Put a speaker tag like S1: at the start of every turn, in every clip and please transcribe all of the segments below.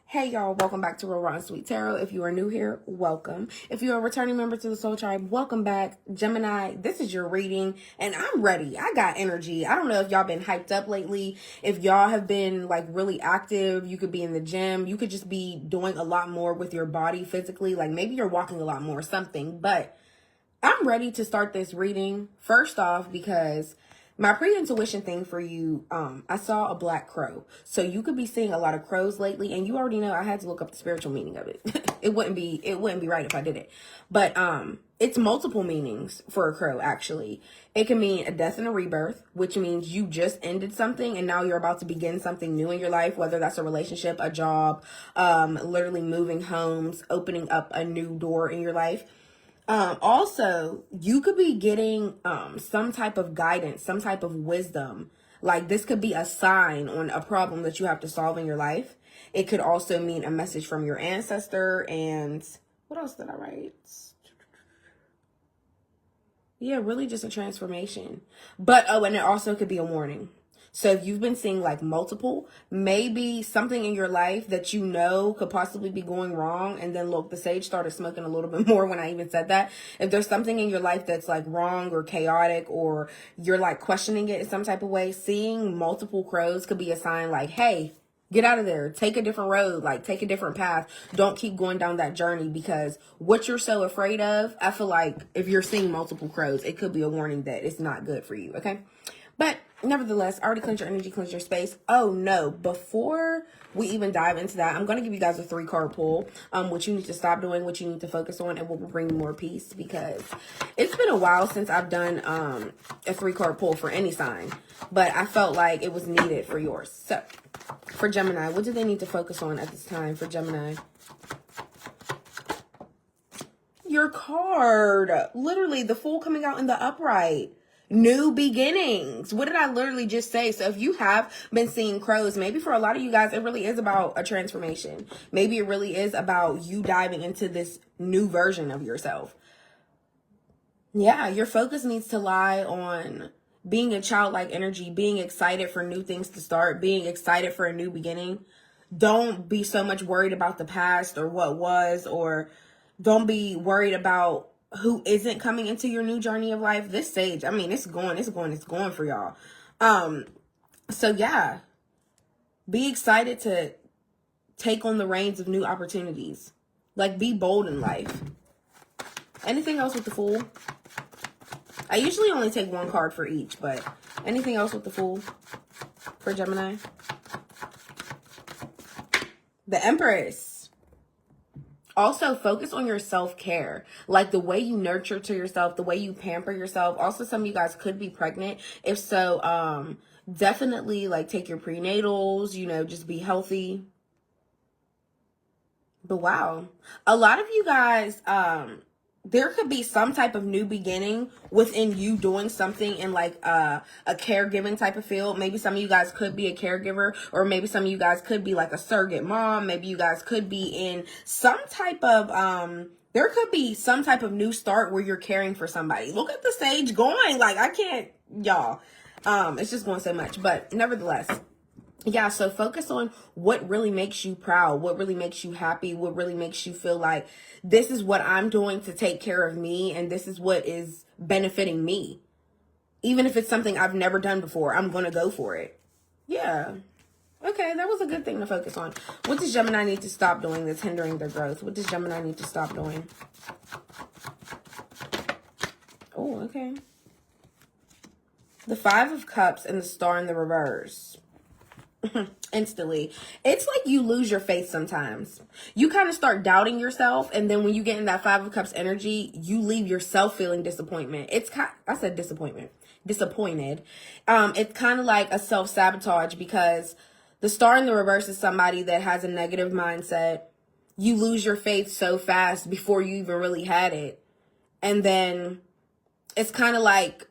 S1: Hey y'all, welcome back to Real Raw and Sweet Tarot. If you are new here, welcome. If you are a returning member to the Soul Tribe, welcome back. Gemini, this is your reading and I'm ready. I got energy. I don't know if y'all been hyped up lately. If y'all have been like really active, you could be in the gym. You could just be doing a lot more with your body physically. Like maybe you're walking a lot more or something, but I'm ready to start this reading. First off, because my pre-intuition thing for you, I saw a black crow. So you could be seeing a lot of crows lately, and you already know I had to look up the spiritual meaning of it. It wouldn't be right if I did it. But it's multiple meanings for a crow, actually. It can mean a death and a rebirth, which means you just ended something and now you're about to begin something new in your life, whether that's a relationship, a job, literally moving homes, opening up a new door in your life. Also, you could be getting some type of guidance, some type of wisdom. Like this could be a sign on a problem that you have to solve in your life. It could also mean a message from your ancestor. And what else did I write? Yeah, really just a transformation. But, oh, and it also could be a warning. So if you've been seeing like multiple, maybe something in your life that you know could possibly be going wrong. And then look, the sage started smoking a little bit more when I even said that. If there's something in your life that's like wrong or chaotic, or you're like questioning it in some type of way, seeing multiple crows could be a sign like, hey, get out of there. Take a different road. Like take a different path. Don't keep going down that journey, because what you're so afraid of, I feel like if you're seeing multiple crows, it could be a warning that it's not good for you. Okay. But nevertheless, already cleanse your energy, cleanse your space. Oh no, before we even dive into that, I'm going to give you guys a 3-card pull, what you need to stop doing, what you need to focus on, and what will bring you more peace, because it's been a while since I've done a 3-card pull for any sign, but I felt like it was needed for yours. So for Gemini, what do they need to focus on at this time for Gemini? Your card, literally the Fool coming out in the upright. New beginnings. What did I literally just say? So if you have been seeing crows, maybe for a lot of you guys, it really is about a transformation. Maybe it really is about you diving into this new version of yourself. Yeah, your focus needs to lie on being a childlike energy, being excited for new things to start, being excited for a new beginning. Don't be so much worried about the past or what was, or don't be worried about who isn't coming into your new journey of life. This sage, I mean, it's going for y'all. So yeah, be excited to take on the reins of new opportunities. Like, be bold in life. Anything else with the Fool? I usually only take 1 card for each, but anything else with the Fool for Gemini? The Empress. Also, focus on your self-care, like the way you nurture to yourself, the way you pamper yourself. Also, some of you guys could be pregnant. If so, definitely like take your prenatals, you know, just be healthy. But wow, a lot of you guys, there could be some type of new beginning within you doing something in like a caregiving type of field. Maybe some of you guys could be a caregiver, or maybe some of you guys could be like a surrogate mom. Maybe you guys could be in some type of, there could be some type of new start where you're caring for somebody. Look at the sage going. Like, I can't, y'all, it's just going so much. But nevertheless, yeah, so focus on what really makes you proud, what really makes you happy, what really makes you feel like this is what I'm doing to take care of me, and this is what is benefiting me. Even if it's something I've never done before, I'm going to go for it. Yeah. Okay, that was a good thing to focus on. What does Gemini need to stop doing that's hindering their growth? What does Gemini need to stop doing? Oh, okay. The 5 of Cups and the Star in the reverse. Instantly, it's like you lose your faith sometimes. You kind of start doubting yourself, and then when you get in that 5 of Cups energy, you leave yourself feeling disappointment. I said disappointed. It's kind of like a self-sabotage, because the Star in the reverse is somebody that has a negative mindset. You lose your faith so fast before you even really had it, and then it's kind of like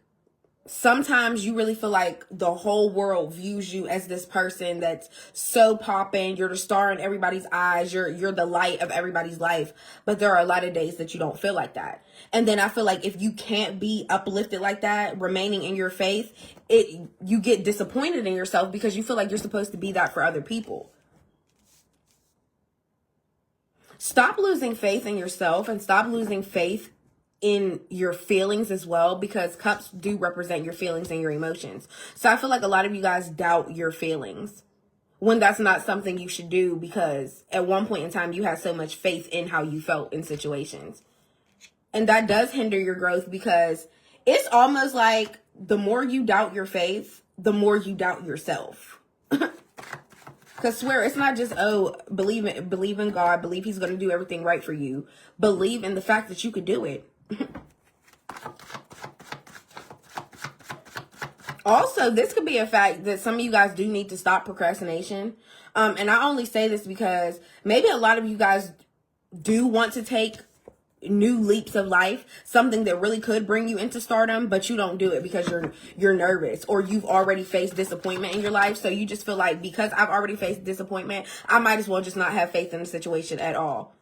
S1: sometimes you really feel like the whole world views you as this person that's so popping. You're the star in everybody's eyes. You're the light of everybody's life. But there are a lot of days that you don't feel like that. And then I feel like if you can't be uplifted like that, remaining in your faith, you get disappointed in yourself because you feel like you're supposed to be that for other people. Stop losing faith in yourself and stop losing faith in your feelings as well, because cups do represent your feelings and your emotions. So I feel like a lot of you guys doubt your feelings when that's not something you should do, because at one point in time you had so much faith in how you felt in situations. And that does hinder your growth, because it's almost like the more you doubt your faith, the more you doubt yourself. Because swear, it's not just, oh, believe in God, believe he's going to do everything right for you. Believe in the fact that you could do it. Also, this could be a fact that some of you guys do need to stop procrastination. And I only say this because maybe a lot of you guys do want to take new leaps of life, something that really could bring you into stardom, but you don't do it because you're nervous, or you've already faced disappointment in your life. So you just feel like, because I've already faced disappointment, I might as well just not have faith in the situation at all.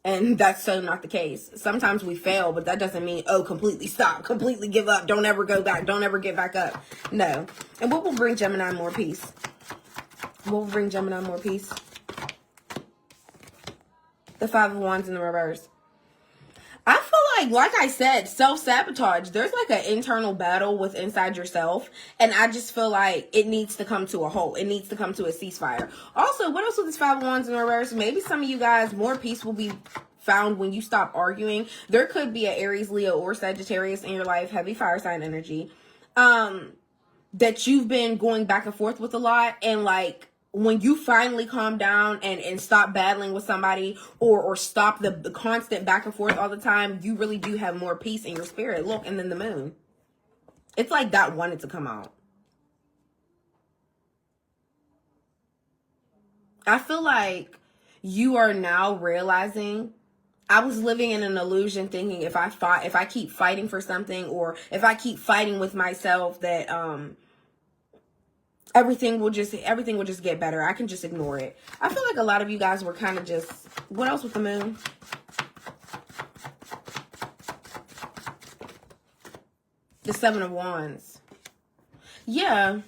S1: And that's so not the case. Sometimes we fail, but that doesn't mean, oh, completely stop, completely give up, don't ever go back, don't ever get back up. No. And what will bring Gemini more peace? What will bring Gemini more peace? The Five of Wands in the reverse. I feel like I said, self-sabotage. There's like an internal battle with inside yourself. And I just feel like it needs to come to a halt. It needs to come to a ceasefire. Also, what else with this Five of Wands in reverse? Maybe some of you guys, more peace will be found when you stop arguing. There could be an Aries, Leo, or Sagittarius in your life, heavy fire sign energy, that you've been going back and forth with a lot. And like, when you finally calm down and stop battling with somebody, or stop the constant back and forth all the time, you really do have more peace in your spirit. Look, and then the moon. It's like that wanted to come out. I feel like you are now realizing, I was living in an illusion thinking if I keep fighting for something, or if I keep fighting with myself, that everything will just get better. I can just ignore it. I feel like a lot of you guys were kind of just, what else with the moon? The Seven of Wands. Yeah.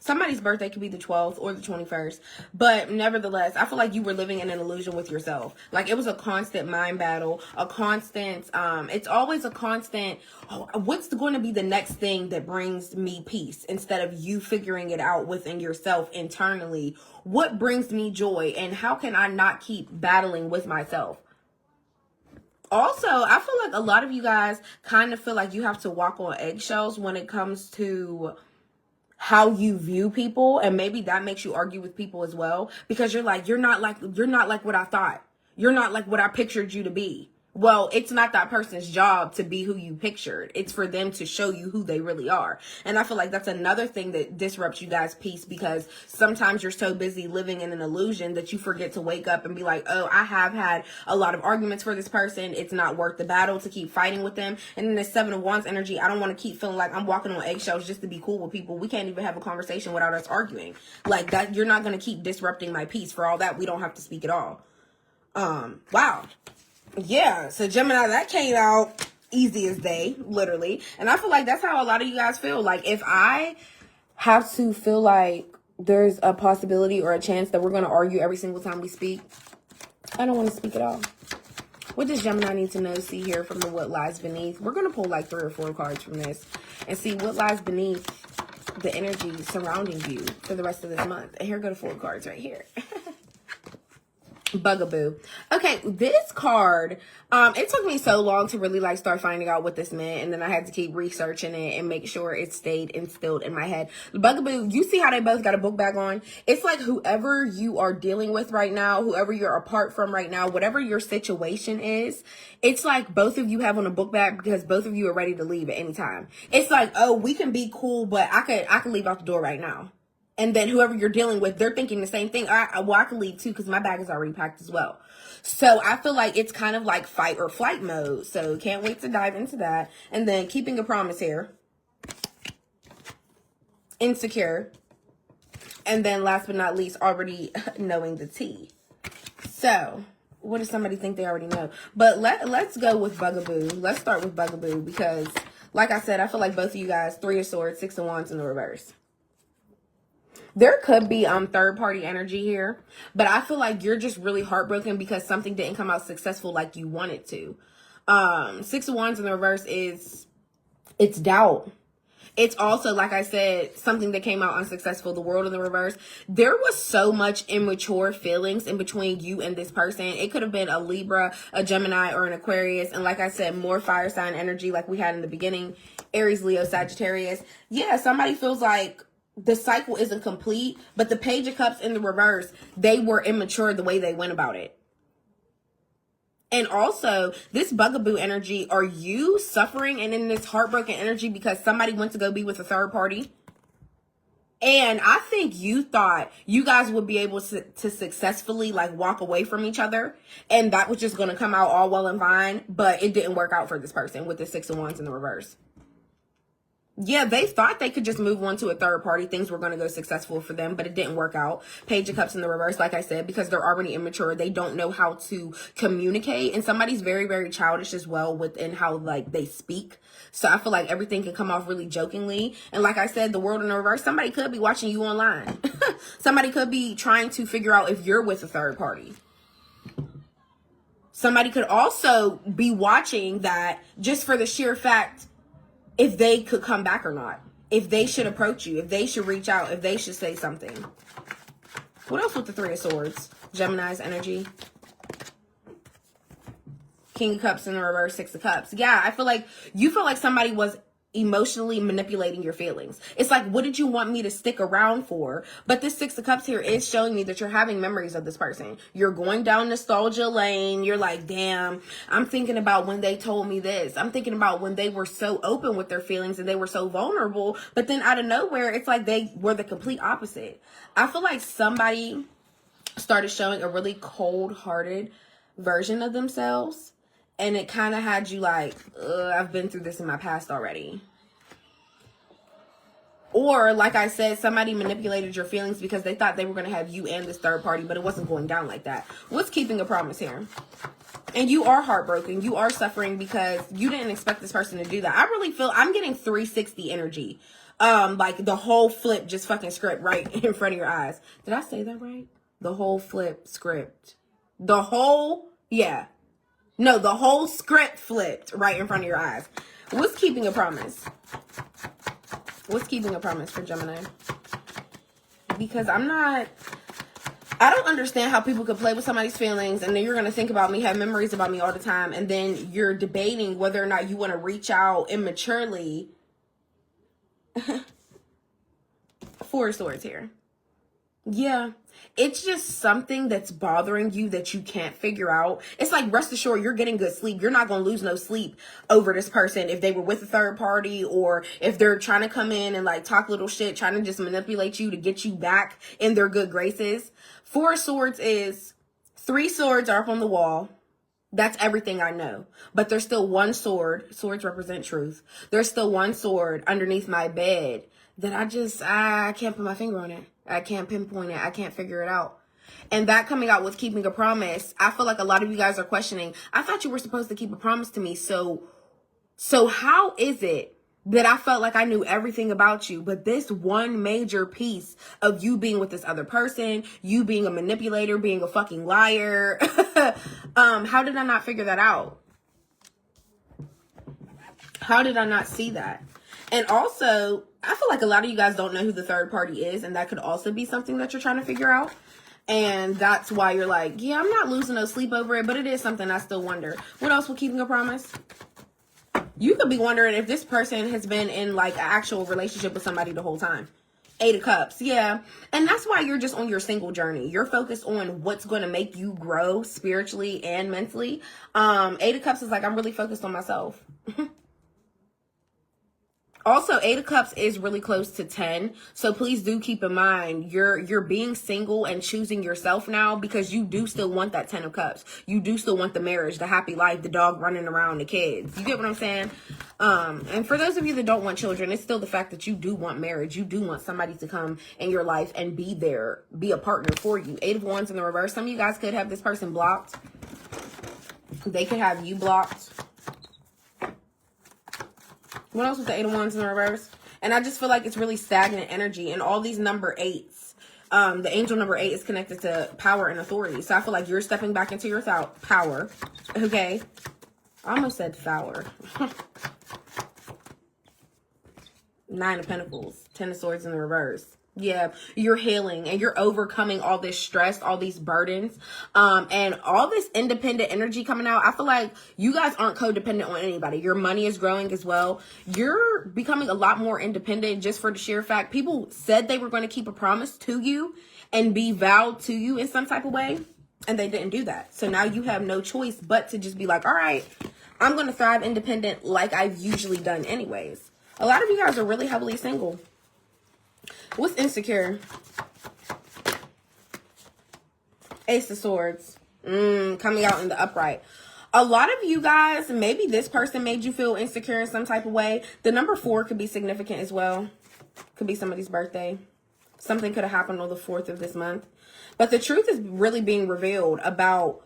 S1: Somebody's birthday could be the 12th or the 21st. But nevertheless, I feel like you were living in an illusion with yourself. Like, it was a constant mind battle, a constant, it's always a constant, oh, what's going to be the next thing that brings me peace? Instead of you figuring it out within yourself internally. What brings me joy? And how can I not keep battling with myself? Also, I feel like a lot of you guys kind of feel like you have to walk on eggshells when it comes to how you view people, and maybe that makes you argue with people as well, because you're not like what I thought. You're not like what I pictured you to be. Well, it's not that person's job to be who you pictured. It's for them to show you who they really are. And I feel like that's another thing that disrupts you guys' peace, because sometimes you're so busy living in an illusion that you forget to wake up and be like, oh, I have had a lot of arguments for this person. It's not worth the battle to keep fighting with them. And then the Seven of Wands energy, I don't want to keep feeling like I'm walking on eggshells just to be cool with people. We can't even have a conversation without us arguing. Like that, you're not going to keep disrupting my peace. For all that, we don't have to speak at all. Wow. Yeah, so Gemini, that came out easy as day, literally. And I feel like that's how a lot of you guys feel. Like, if I have to feel like there's a possibility or a chance that we're going to argue every single time we speak, I don't want to speak at all. What does Gemini need to know, see here from the What Lies Beneath? We're going to pull like 3 or 4 cards from this and see what lies beneath the energy surrounding you for the rest of this month. And here go the 4 cards right here. Bugaboo. Okay, this card, it took me so long to really like start finding out what this meant, and then I had to keep researching it and make sure it stayed instilled in my head. The Bugaboo, you see how they both got a book bag on? It's like whoever you are dealing with right now, whoever you're apart from right now, whatever your situation is, it's like both of you have on a book bag because both of you are ready to leave at any time. It's like, oh, we can be cool, but I could leave out the door right now. And then whoever you're dealing with, they're thinking the same thing. I can leave too because my bag is already packed as well. So I feel like it's kind of like fight or flight mode. So can't wait to dive into that. And then keeping a promise here. insecure, and then last but not least, already knowing the tea. So, what does somebody think they already know? But let's go with Bugaboo. Let's start with Bugaboo because, like I said, I feel like both of you guys, 3 of Swords, 6 of Wands in the reverse. There could be third-party energy here, but I feel like you're just really heartbroken because something didn't come out successful like you wanted to. 6 of Wands in the reverse it's doubt. It's also, like I said, something that came out unsuccessful, the World in the reverse. There was so much immature feelings in between you and this person. It could have been a Libra, a Gemini, or an Aquarius. And like I said, more fire sign energy like we had in the beginning. Aries, Leo, Sagittarius. Yeah, somebody feels like the cycle isn't complete, but the Page of Cups in the reverse, they were immature the way they went about it. And also, this Bugaboo energy, are you suffering and in this heartbroken energy because somebody went to go be with a third party? And I think you thought you guys would be able to successfully like walk away from each other. And that was just going to come out all well and fine. But it didn't work out for this person with the 6 of Wands in the reverse. Yeah, they thought they could just move on to a third party. Things were going to go successful for them, but it didn't work out. Page of Cups in the reverse, like I said, because they're already immature. They don't know how to communicate. And somebody's very, very childish as well within how like they speak. So I feel like everything can come off really jokingly. And like I said, the World in the reverse, somebody could be watching you online. Somebody could be trying to figure out if you're with a third party. Somebody could also be watching that just for the sheer fact if they could come back or not, if they should approach you, if they should reach out, if they should say something. What else with the 3 of Swords? Gemini's energy. King of Cups in the reverse, 6 of Cups. Yeah, I feel like you feel like somebody was emotionally manipulating your feelings. It's like, what did you want me to stick around for? But this 6 of Cups here is showing me that you're having memories of this person. You're going down nostalgia lane. You're like, damn, I'm thinking about when they told me this. I'm thinking about when they were so open with their feelings and they were so vulnerable. But then out of nowhere, it's like they were the complete opposite. I feel like somebody started showing a really cold-hearted version of themselves. And it kind of had you like, I've been through this in my past already. Or, like I said, somebody manipulated your feelings because they thought they were going to have you and this third party, but it wasn't going down like that. What's keeping a promise here? And you are heartbroken. You are suffering because you didn't expect this person to do that. I really feel I'm getting 360 energy. Like the whole flip just fucking script right in front of your eyes. Did I say that right? The whole flip script. The whole, yeah. No, the whole script flipped right in front of your eyes. What's keeping a promise? What's keeping a promise for Gemini? Because I don't understand how people could play with somebody's feelings and then you're going to think about me, have memories about me all the time, and then you're debating whether or not you want to reach out immaturely. 4 of Swords here. Yeah, it's just something that's bothering you that you can't figure out. It's like, rest assured, you're getting good sleep. You're not going to lose no sleep over this person if they were with a third party or if they're trying to come in and like talk little shit, trying to just manipulate you to get you back in their good graces. 4 of Swords is 3 swords are up on the wall. That's everything I know. But there's still one sword. Swords represent truth. There's still one sword underneath my bed that I can't put my finger on it. I can't pinpoint it. I can't figure it out. And that coming out with keeping a promise, I feel like a lot of you guys are questioning, I thought you were supposed to keep a promise to me. So how is it that I felt like I knew everything about you, but this one major piece of you being with this other person, you being a manipulator, being a fucking liar, how did I not figure that out? How did I not see that? And also, I feel like a lot of you guys don't know who the third party is, and that could also be something that you're trying to figure out. And that's why you're like, yeah, I'm not losing no sleep over it, but it is something I still wonder. What else with keeping a promise? You could be wondering if this person has been in like an actual relationship with somebody the whole time. 8 of Cups, yeah. And that's why you're just on your single journey. You're focused on what's going to make you grow spiritually and mentally. 8 of Cups is like, I'm really focused on myself. Also, 8 of Cups is really close to 10. So please do keep in mind, you're being single and choosing yourself now because you do still want that 10 of Cups. You do still want the marriage, the happy life, the dog running around, the kids. You get what I'm saying? And for those of you that don't want children, it's still the fact that you do want marriage. You do want somebody to come in your life and be there, be a partner for you. 8 of Wands in the reverse. Some of you guys could have this person blocked. They could have you blocked. What else with the 8 of Wands in the reverse? And I just feel like it's really stagnant energy. And all these number 8s, the angel number 8 is connected to power and authority. So I feel like you're stepping back into your power. Okay. I almost said power. 9 of Pentacles, 10 of Swords in the reverse. Yeah, you're healing and you're overcoming all this stress, all these burdens, and all this independent energy coming out. I feel like you guys aren't codependent on anybody. Your money is growing as well. You're becoming a lot more independent just for the sheer fact people said they were going to keep a promise to you and be vowed to you in some type of way, and they didn't do that. So now you have no choice but to just be like, all right, I'm going to thrive independent like I've usually done anyways. A lot of you guys are really heavily single. What's insecure? Ace of Swords. Coming out in the upright. A lot of you guys, maybe this person made you feel insecure in some type of way. The number 4 could be significant as well. Could be somebody's birthday. Something could have happened on the 4th of this month. But the truth is really being revealed about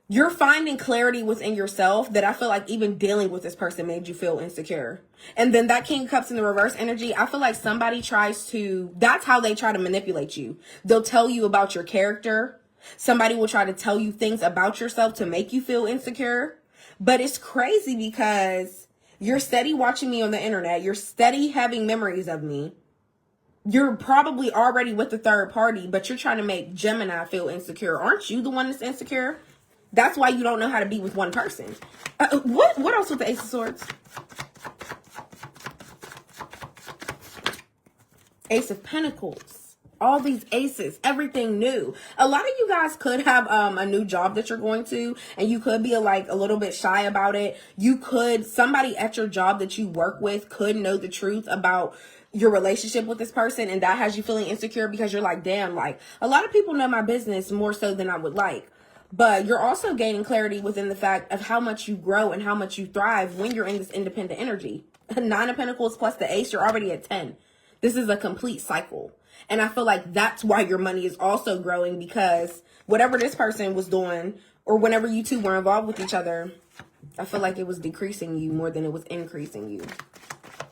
S1: you're finding clarity within yourself that I feel like even dealing with this person made you feel insecure. And then that King of Cups in the reverse energy, I feel like somebody tries to, that's how they try to manipulate you. They'll tell you about your character. Somebody will try to tell you things about yourself to make you feel insecure. But it's crazy because you're steady watching me on the internet. You're steady having memories of me. You're probably already with the third party, but you're trying to make Gemini feel insecure. Aren't you the one that's insecure? That's why you don't know how to be with one person. What else with the Ace of Swords? Ace of Pentacles. All these aces, everything new. A lot of you guys could have a new job that you're going to, and you could be a little bit shy about it. Somebody at your job that you work with could know the truth about your relationship with this person, and that has you feeling insecure because you're like, damn, like a lot of people know my business more so than I would like. But you're also gaining clarity within the fact of how much you grow and how much you thrive when you're in this independent energy. 9 of Pentacles plus the Ace, you're already at 10. This is a complete cycle. And I feel like that's why your money is also growing, because whatever this person was doing or whenever you two were involved with each other, I feel like it was decreasing you more than it was increasing you.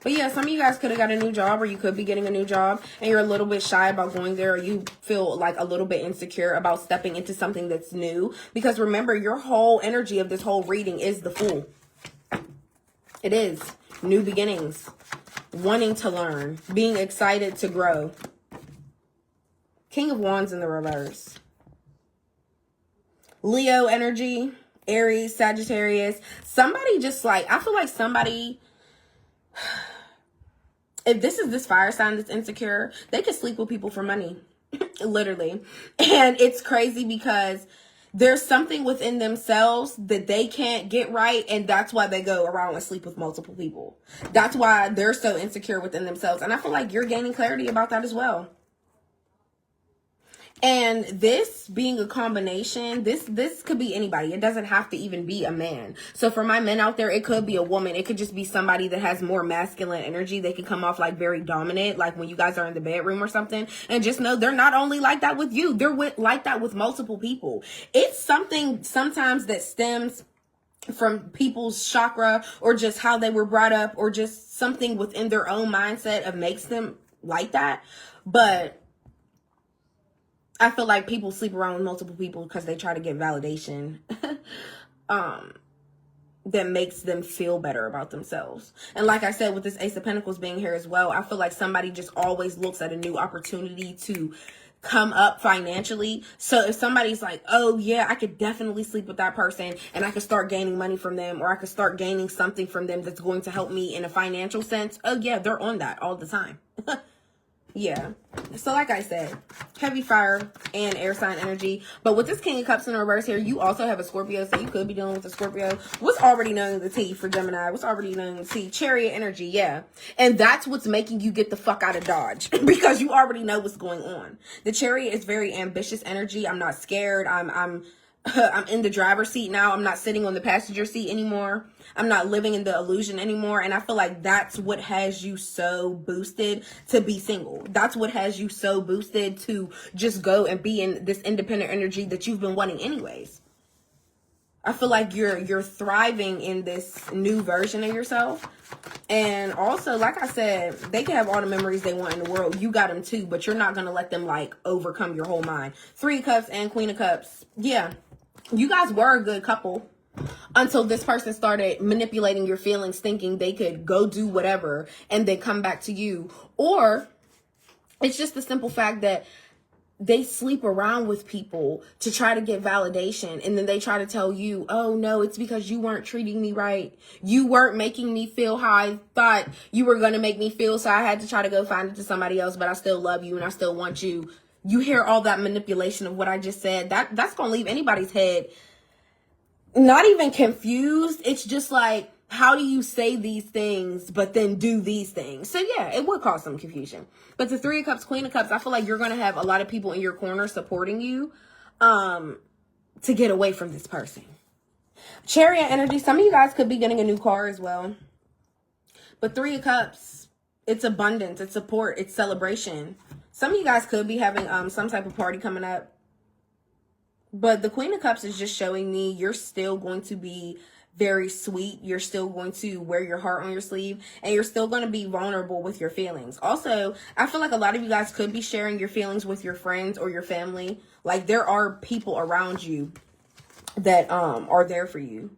S1: But yeah, some of you guys could have got a new job, or you could be getting a new job and you're a little bit shy about going there, or you feel like a little bit insecure about stepping into something that's new. Because remember, your whole energy of this whole reading is the Fool. It is new beginnings, wanting to learn, being excited to grow. King of Wands in the reverse. Leo energy, Aries, Sagittarius. Somebody just I feel like somebody, if this is this fire sign that's insecure, they could sleep with people for money. Literally. And it's crazy because there's something within themselves that they can't get right, and that's why they go around and sleep with multiple people. That's why they're so insecure within themselves. And I feel like you're gaining clarity about that as well. And this being a combination, this could be anybody. It doesn't have to even be a man. So for my men out there, it could be a woman. It could just be somebody that has more masculine energy. They can come off like very dominant, like when you guys are in the bedroom or something. And just know they're not only like that with you, they're like that with multiple people. It's something sometimes that stems from people's chakra, or just how they were brought up, or just something within their own mindset of makes them like that. But I feel like people sleep around with multiple people because they try to get validation that makes them feel better about themselves. And like I said, with this Ace of Pentacles being here as well, I feel like somebody just always looks at a new opportunity to come up financially. So if somebody's like, oh yeah, I could definitely sleep with that person and I could start gaining money from them, or I could start gaining something from them that's going to help me in a financial sense. Oh yeah, they're on that all the time. Yeah. So like I said, heavy fire and air sign energy. But with this King of Cups in reverse here, you also have a Scorpio. So you could be dealing with a Scorpio. What's already known the T for Gemini? What's already known the T? Chariot energy. Yeah. And that's what's making you get the fuck out of Dodge. Because you already know what's going on. The Chariot is very ambitious energy. I'm not scared. I'm in the driver's seat now. I'm not sitting on the passenger seat anymore. I'm not living in the illusion anymore. And I feel like that's what has you so boosted to be single. That's what has you so boosted to just go and be in this independent energy that you've been wanting anyways. I feel like you're thriving in this new version of yourself. And also, like I said, they can have all the memories they want in the world. You got them too, but you're not going to let them like overcome your whole mind. 3 of Cups and Queen of Cups. Yeah. You guys were a good couple until this person started manipulating your feelings, thinking they could go do whatever and then come back to you. Or it's just the simple fact that they sleep around with people to try to get validation. And then they try to tell you, oh no, it's because you weren't treating me right. You weren't making me feel how I thought you were going to make me feel. So I had to try to go find it to somebody else, but I still love you and I still want you. You hear all that manipulation of what I just said. That's going to leave anybody's head not even confused. It's just like, how do you say these things, but then do these things? So yeah, it would cause some confusion. But the 3 of Cups, Queen of Cups, I feel like you're going to have a lot of people in your corner supporting you to get away from this person. Chariot energy. Some of you guys could be getting a new car as well. But 3 of Cups, it's abundance, it's support, it's celebration. Some of you guys could be having some type of party coming up. But the Queen of Cups is just showing me you're still going to be very sweet. You're still going to wear your heart on your sleeve. And you're still going to be vulnerable with your feelings. Also, I feel like a lot of you guys could be sharing your feelings with your friends or your family. Like there are people around you that are there for you.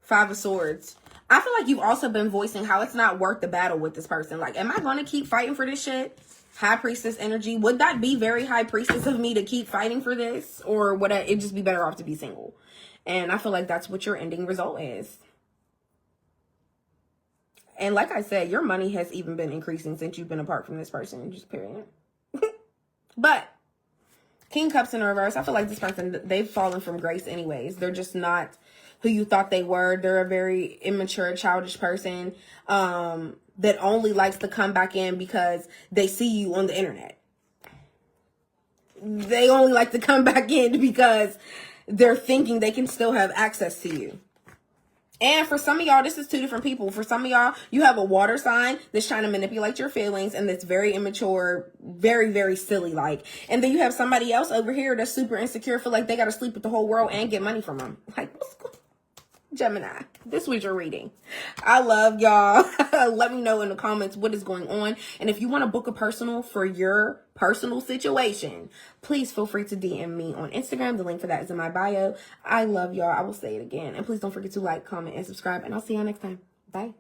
S1: 5 of Swords. I feel like you've also been voicing how it's not worth the battle with this person. Like, am I going to keep fighting for this shit? High Priestess energy. Would that be very High Priestess of me to keep fighting for this? Or would it just be better off to be single? And I feel like that's what your ending result is. And like I said, your money has even been increasing since you've been apart from this person. Just period. But King Cups in reverse. I feel like this person, they've fallen from grace anyways. They're just not who you thought they were. They're a very immature, childish person. That only likes to come back in because they see you on the internet. They only like to come back in because they're thinking they can still have access to you. And for some of y'all, this is 2 different people. For some of y'all, you have a water sign that's trying to manipulate your feelings and that's very immature, very, very silly like. And then you have somebody else over here that's super insecure, feel like they got to sleep with the whole world and get money from them. Like, what's going on? Gemini, this was your reading. I love y'all. Let me know in the comments what is going on. And if you want to book a personal for your personal situation, please feel free to DM me on Instagram. The link for that is in my bio. I love y'all. I will say it again. And please don't forget to like, comment, and subscribe. And I'll see y'all next time. Bye.